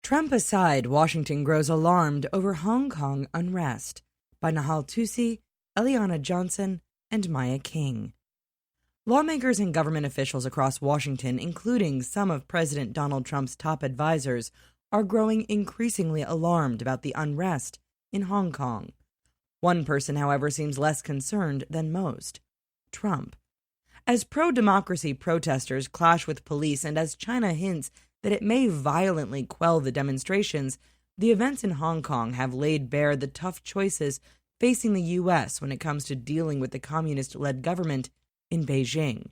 Trump aside, Washington grows alarmed over Hong Kong unrest by Nahal Tusi, Eliana Johnson, and Maya King. Lawmakers and government officials across Washington, including some of President Donald Trump's top advisors, are growing increasingly alarmed about the unrest in Hong Kong. One person, however, seems less concerned than most: Trump. As pro-democracy protesters clash with police and as China hints that it may violently quell the demonstrations, the events in Hong Kong have laid bare the tough choices facing the U.S. when it comes to dealing with the communist-led government in Beijing.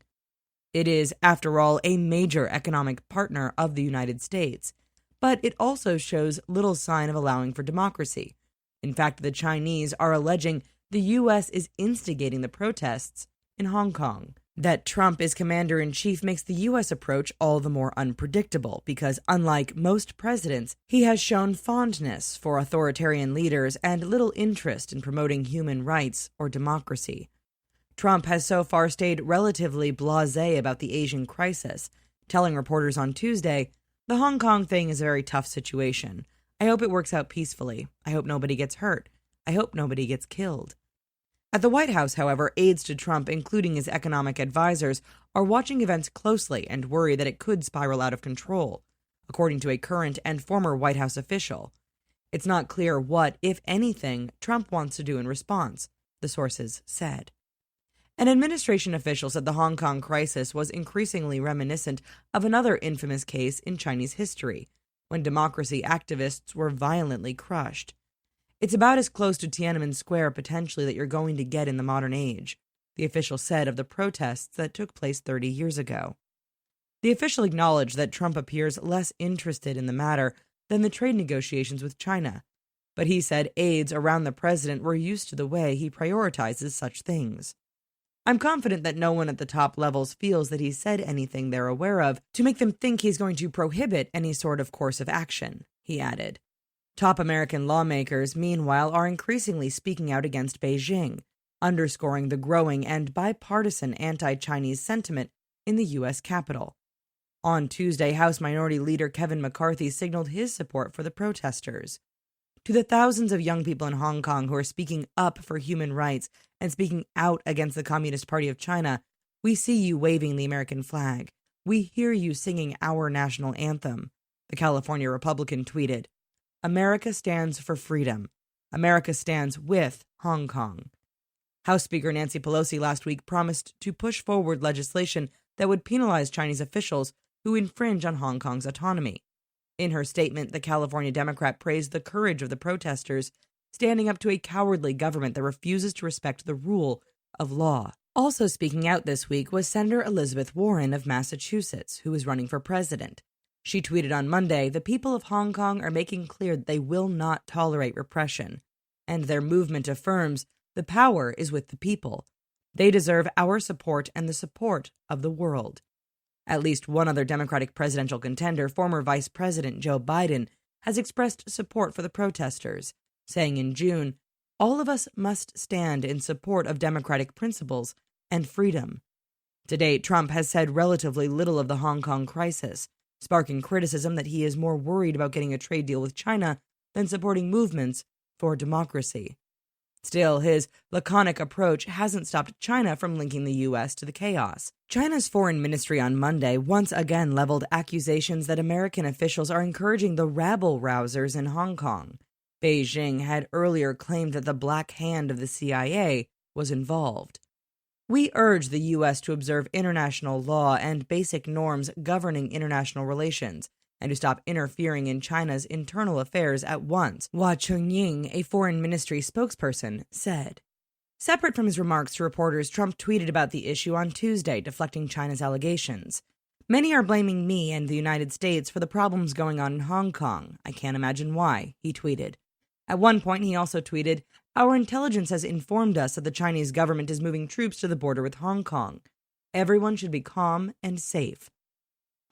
It is, after all, a major economic partner of the United States, but it also shows little sign of allowing for democracy. In fact, the Chinese are alleging the U.S. is instigating the protests in Hong Kong. That Trump is commander-in-chief makes the U.S. approach all the more unpredictable because, unlike most presidents, he has shown fondness for authoritarian leaders and little interest in promoting human rights or democracy. Trump has so far stayed relatively blasé about the Asian crisis, telling reporters on Tuesday, "The Hong Kong thing is a very tough situation. I hope it works out peacefully. I hope nobody gets hurt. I hope nobody gets killed." At the White House, however, aides to Trump, including his economic advisors, are watching events closely and worry that it could spiral out of control, according to a current and former White House official. It's not clear what, if anything, Trump wants to do in response, the sources said. An administration official said the Hong Kong crisis was increasingly reminiscent of another infamous case in Chinese history, when democracy activists were violently crushed. "It's about as close to Tiananmen Square potentially that you're going to get in the modern age," the official said of the protests that took place 30 years ago. The official acknowledged that Trump appears less interested in the matter than the trade negotiations with China, but he said aides around the president were used to the way he prioritizes such things. "I'm confident that no one at the top levels feels that he said anything they're aware of to make them think he's going to prohibit any sort of course of action," he added. Top American lawmakers, meanwhile, are increasingly speaking out against Beijing, underscoring the growing and bipartisan anti-Chinese sentiment in the U.S. Capitol. On Tuesday, House Minority Leader Kevin McCarthy signaled his support for the protesters. "To the thousands of young people in Hong Kong who are speaking up for human rights and speaking out against the Communist Party of China, we see you waving the American flag. We hear you singing our national anthem," the California Republican tweeted. "America stands for freedom. America stands with Hong Kong." House Speaker Nancy Pelosi last week promised to push forward legislation that would penalize Chinese officials who infringe on Hong Kong's autonomy. In her statement, the California Democrat praised the courage of the protesters, standing up to a cowardly government that refuses to respect the rule of law. Also speaking out this week was Senator Elizabeth Warren of Massachusetts, who is running for president. She tweeted on Monday, "The people of Hong Kong are making clear that they will not tolerate repression, and their movement affirms the power is with the people. They deserve our support and the support of the world." At least one other Democratic presidential contender, former Vice President Joe Biden, has expressed support for the protesters, saying in June, "All of us must stand in support of democratic principles and freedom." To date, Trump has said relatively little of the Hong Kong crisis, sparking criticism that he is more worried about getting a trade deal with China than supporting movements for democracy. Still, his laconic approach hasn't stopped China from linking the U.S. to the chaos. China's foreign ministry on Monday once again leveled accusations that American officials are encouraging the rabble-rousers in Hong Kong. Beijing had earlier claimed that the Black Hand of the CIA was involved. "We urge the U.S. to observe international law and basic norms governing international relations, and to stop interfering in China's internal affairs at once," Hua Chunying, a foreign ministry spokesperson, said. Separate from his remarks to reporters, Trump tweeted about the issue on Tuesday, deflecting China's allegations. "Many are blaming me and the United States for the problems going on in Hong Kong. I can't imagine why," he tweeted. At one point, he also tweeted, "Our intelligence has informed us that the Chinese government is moving troops to the border with Hong Kong. Everyone should be calm and safe."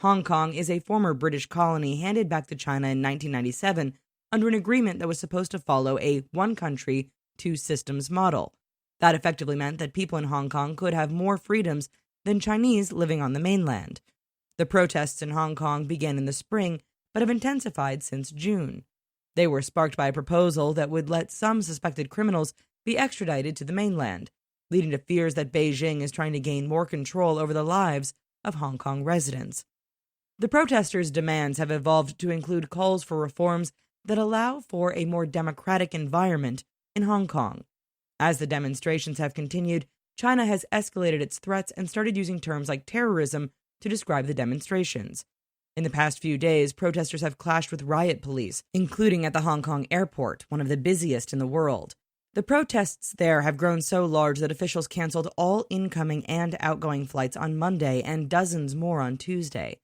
Hong Kong is a former British colony handed back to China in 1997 under an agreement that was supposed to follow a one country, two systems model. That effectively meant that people in Hong Kong could have more freedoms than Chinese living on the mainland. The protests in Hong Kong began in the spring but have intensified since June. They were sparked by a proposal that would let some suspected criminals be extradited to the mainland, leading to fears that Beijing is trying to gain more control over the lives of Hong Kong residents. The protesters' demands have evolved to include calls for reforms that allow for a more democratic environment in Hong Kong. As the demonstrations have continued, China has escalated its threats and started using terms like terrorism to describe the demonstrations. In the past few days, protesters have clashed with riot police, including at the Hong Kong airport, one of the busiest in the world. The protests there have grown so large that officials canceled all incoming and outgoing flights on Monday and dozens more on Tuesday.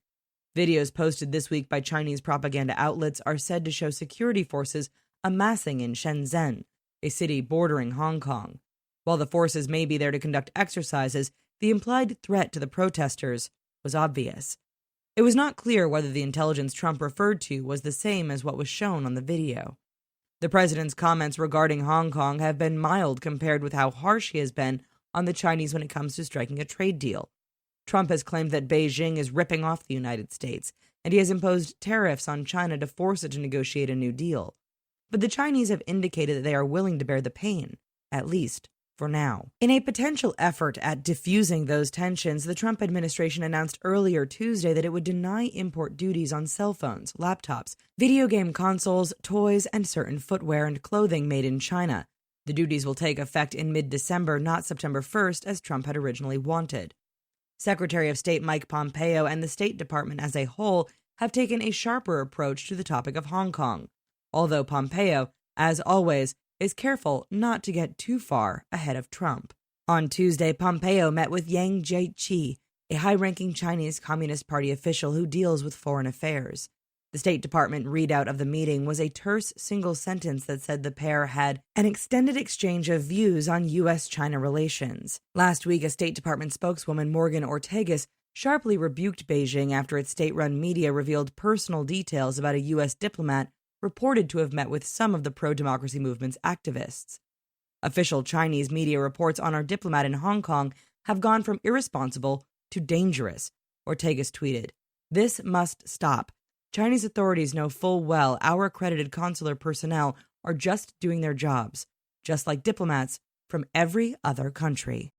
Videos posted this week by Chinese propaganda outlets are said to show security forces amassing in Shenzhen, a city bordering Hong Kong. While the forces may be there to conduct exercises, the implied threat to the protesters was obvious. It was not clear whether the intelligence Trump referred to was the same as what was shown on the video. The president's comments regarding Hong Kong have been mild compared with how harsh he has been on the Chinese when it comes to striking a trade deal. Trump has claimed that Beijing is ripping off the United States, and he has imposed tariffs on China to force it to negotiate a new deal. But the Chinese have indicated that they are willing to bear the pain, at least for now. In a potential effort at diffusing those tensions, the Trump administration announced earlier Tuesday that it would deny import duties on cell phones, laptops, video game consoles, toys, and certain footwear and clothing made in China. The duties will take effect in mid-December, not September 1st, as Trump had originally wanted. Secretary of State Mike Pompeo and the State Department as a whole have taken a sharper approach to the topic of Hong Kong, although Pompeo, as always, is careful not to get too far ahead of Trump. On Tuesday, Pompeo met with Yang Jiechi, a high-ranking Chinese Communist Party official who deals with foreign affairs. The State Department readout of the meeting was a terse single sentence that said the pair had an extended exchange of views on U.S.-China relations. Last week, a State Department spokeswoman, Morgan Ortagus, sharply rebuked Beijing after its state-run media revealed personal details about a U.S. diplomat reported to have met with some of the pro-democracy movement's activists. Official Chinese media reports on our diplomat in Hong Kong have gone from irresponsible to dangerous, Ortagus tweeted. This must stop. Chinese authorities know full well our accredited consular personnel are just doing their jobs, just like diplomats from every other country.